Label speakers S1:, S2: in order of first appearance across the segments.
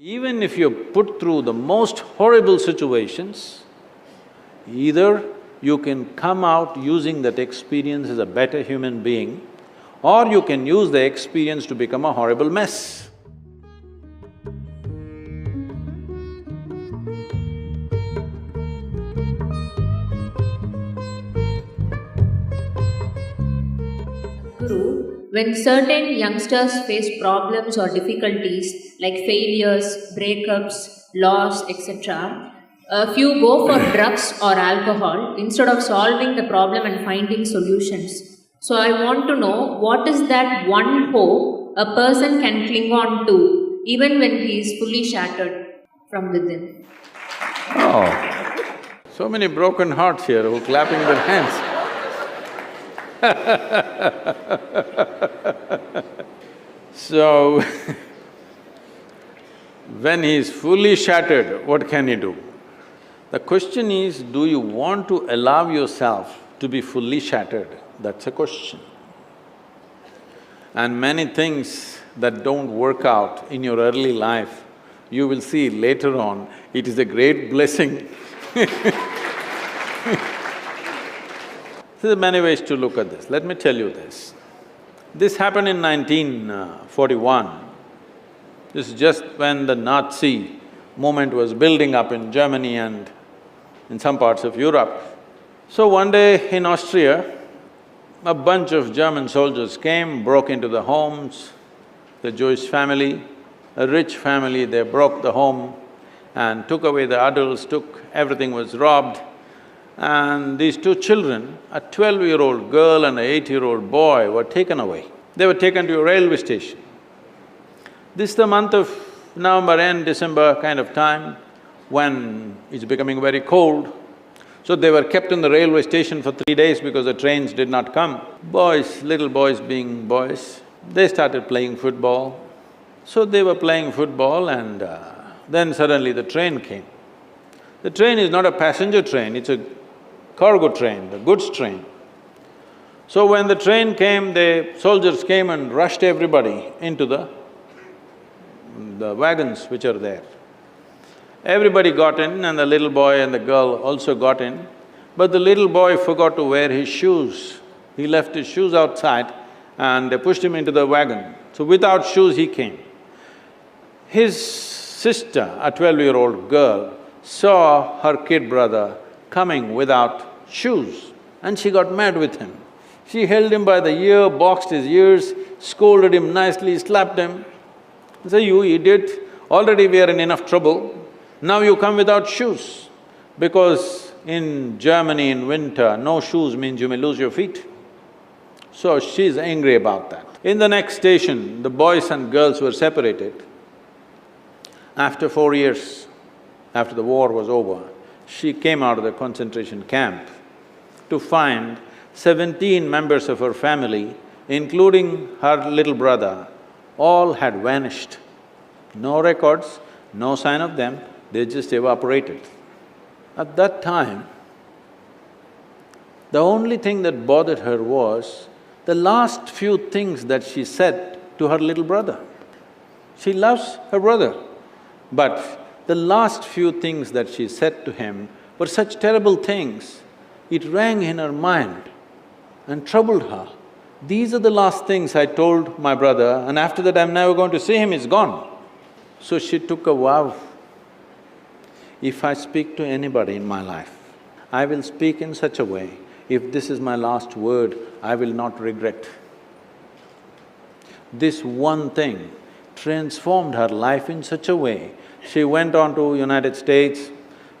S1: Even if you're put through the most horrible situations, either you can come out using that experience as a better human being, or you can use the experience to become a horrible mess.
S2: Guru, when certain youngsters face problems or difficulties like failures, breakups, loss, etc., a few go for drugs or alcohol instead of solving the problem and finding solutions. So, I want to know what is that one hope a person can cling on to even when he is fully shattered from within?
S1: Oh, so many broken hearts here who are clapping their hands. So, when he is fully shattered, what can he do? The question is, do you want to allow yourself to be fully shattered? That's a question. And many things that don't work out in your early life, you will see later on, it is a great blessing. There are many ways to look at this. Let me tell you this. This happened in 1941. This is just when the Nazi movement was building up in Germany and in some parts of Europe. So one day in Austria, a bunch of German soldiers came, broke into the homes, the Jewish family, a rich family, they broke the home and took away the adults, everything was robbed. And these two children, a 12-year-old girl and an 8-year-old boy were taken away. They were taken to a railway station. This is the month of November end, December kind of time, when it's becoming very cold. So they were kept in the railway station for 3 days because the trains did not come. Boys, little boys being boys, they started playing football. So they were playing football and then suddenly the train came. The train is not a passenger train, it's a cargo train, the goods train. So when the train came, the soldiers came and rushed everybody into the wagons which are there. Everybody got in and the little boy and the girl also got in, but the little boy forgot to wear his shoes. He left his shoes outside and they pushed him into the wagon. So without shoes he came. His sister, a 12-year-old girl, saw her kid brother coming without shoes and she got mad with him. She held him by the ear, boxed his ears, scolded him nicely, slapped him. Say, "You idiot, already we are in enough trouble, now you come without shoes." Because in Germany in winter, no shoes means you may lose your feet. So she's angry about that. In the next station, the boys and girls were separated. After 4 years, after the war was over, she came out of the concentration camp to find 17 members of her family, including her little brother, all had vanished. No records, no sign of them, they just evaporated. At that time, the only thing that bothered her was the last few things that she said to her little brother. She loves her brother, but the last few things that she said to him were such terrible things, it rang in her mind and troubled her. These are the last things I told my brother and after that I'm never going to see him, he's gone. So she took a vow, if I speak to anybody in my life, I will speak in such a way, if this is my last word, I will not regret. This one thing transformed her life in such a way. She went on to United States,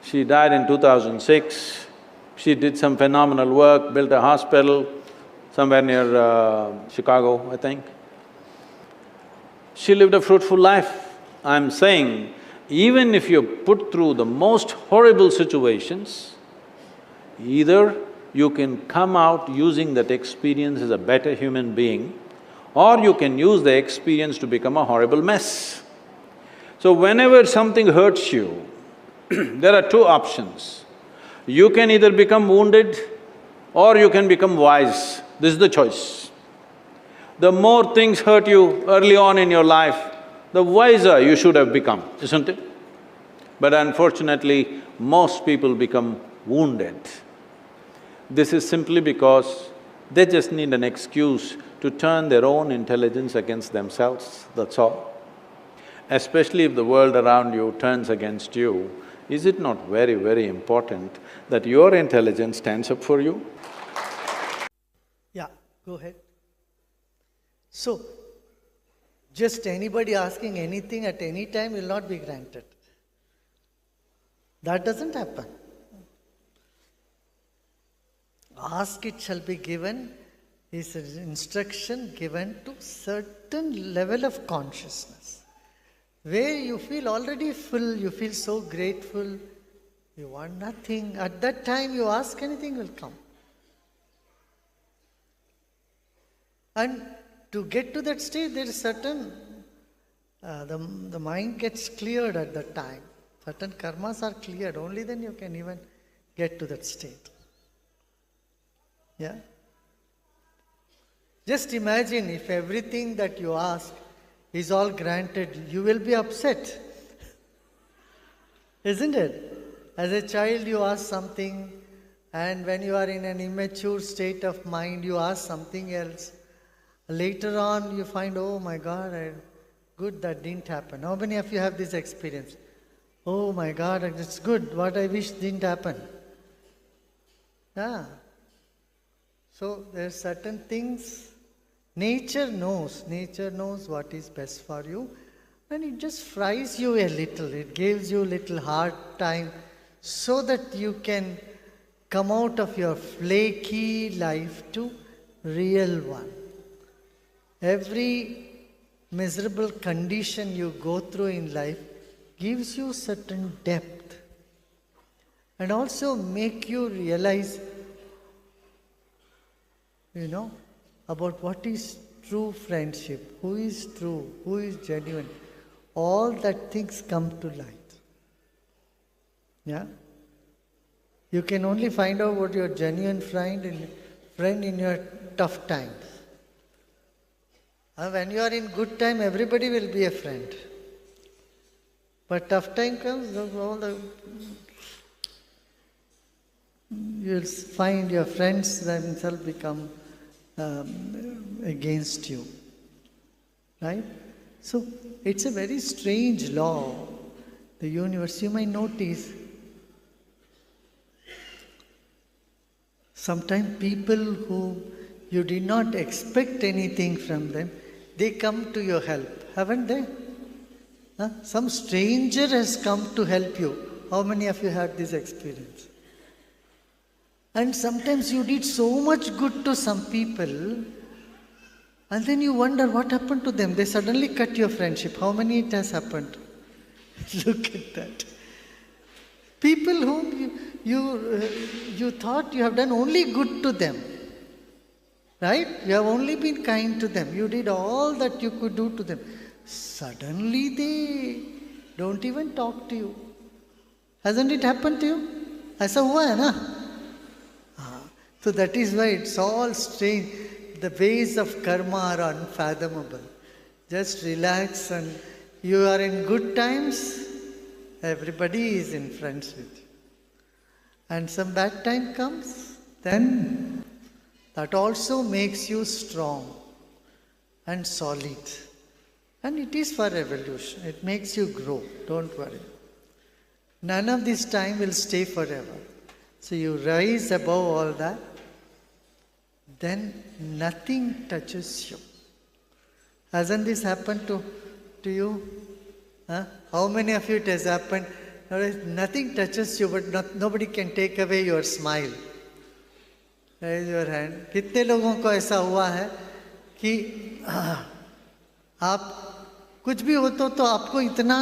S1: she died in 2006, she did some phenomenal work, built a hospital somewhere near Chicago, I think. She lived a fruitful life. I'm saying, even if you're put through the most horrible situations, either you can come out using that experience as a better human being, or you can use the experience to become a horrible mess. So whenever something hurts you, there are two options. You can either become wounded or you can become wise. This is the choice. The more things hurt you early on in your life, the wiser you should have become, isn't it? But unfortunately, most people become wounded. This is simply because they just need an excuse to turn their own intelligence against themselves, that's all. Especially if the world around you turns against you, is it not very, very important that your intelligence stands up for you?
S3: Yeah, go ahead. So, just anybody asking anything at any time will not be granted. That doesn't happen. Ask, it shall be given is an instruction given to certain level of consciousness, where you feel already full, you feel so grateful, you want nothing. At that time you ask, anything will come. And to get to that state, there is certain, the mind gets cleared at that time. Certain karmas are cleared, only then you can even get to that state. Yeah? Just imagine if everything that you ask is all granted, you will be upset. Isn't it? As a child you ask something, and when you are in an immature state of mind, you ask something else. Later on you find, oh my God, good that didn't happen. How many of you have this experience? Oh my God, it's good, what I wish didn't happen. Yeah. So there are certain things, nature knows what is best for you, and it just fries you a little, it gives you a little hard time so that you can come out of your flaky life to real one. Every miserable condition you go through in life gives you certain depth and also make you realize, about what is true friendship, who is true, who is genuine. All that things come to light. Yeah? You can only find out what your genuine friend in your tough times. When you are in good time, everybody will be a friend. But tough time comes, you'll find your friends themselves become against you. Right? So, it's a very strange law, the universe. You might notice, sometimes people who you did not expect anything from them, they come to your help, haven't they? Some stranger has come to help you. How many of you had this experience? And sometimes you did so much good to some people, and then you wonder what happened to them. They suddenly cut your friendship. How many it has happened? Look at that. People whom you thought you have done only good to them. Right? You have only been kind to them. You did all that you could do to them. Suddenly they don't even talk to you. Hasn't it happened to you? ऐसा हुआ है ना? So that is why it's all strange. The ways of karma are unfathomable. Just relax, and you are in good times, everybody is in friends with you. And some bad time comes, then that also makes you strong and solid. And it is for evolution. It makes you grow. Don't worry. None of this time will stay forever. So you rise above all that, then nothing touches you. Hasn't this happened to you? How many of you it has happened? Nothing touches you, but nobody can take away your smile. Raise your hand. कितने लोगों को ऐसा हुआ है कि आप कुछ भी हो तो आपको इतना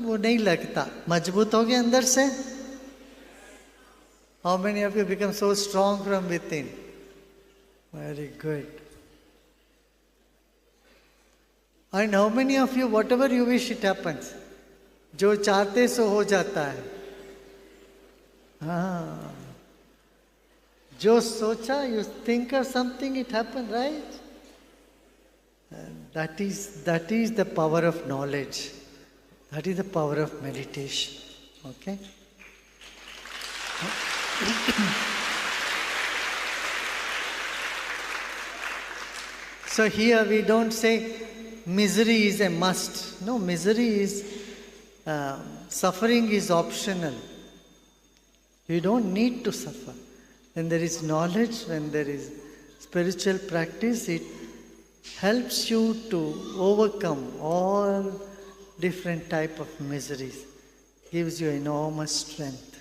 S3: वो नहीं लगता, मजबूत हो गए अंदर से? How many of you become so strong from within? Very good. And how many of you, whatever you wish, it happens? जो चाहते सो हो जाता है. जो सोचा, you think of something, it happened, right? That is the power of knowledge. That is the power of meditation. Okay? So here we don't say misery is a must. No, misery is, suffering is optional. You don't need to suffer. When there is knowledge, when there is spiritual practice, it helps you to overcome all different type of miseries. Gives you enormous strength.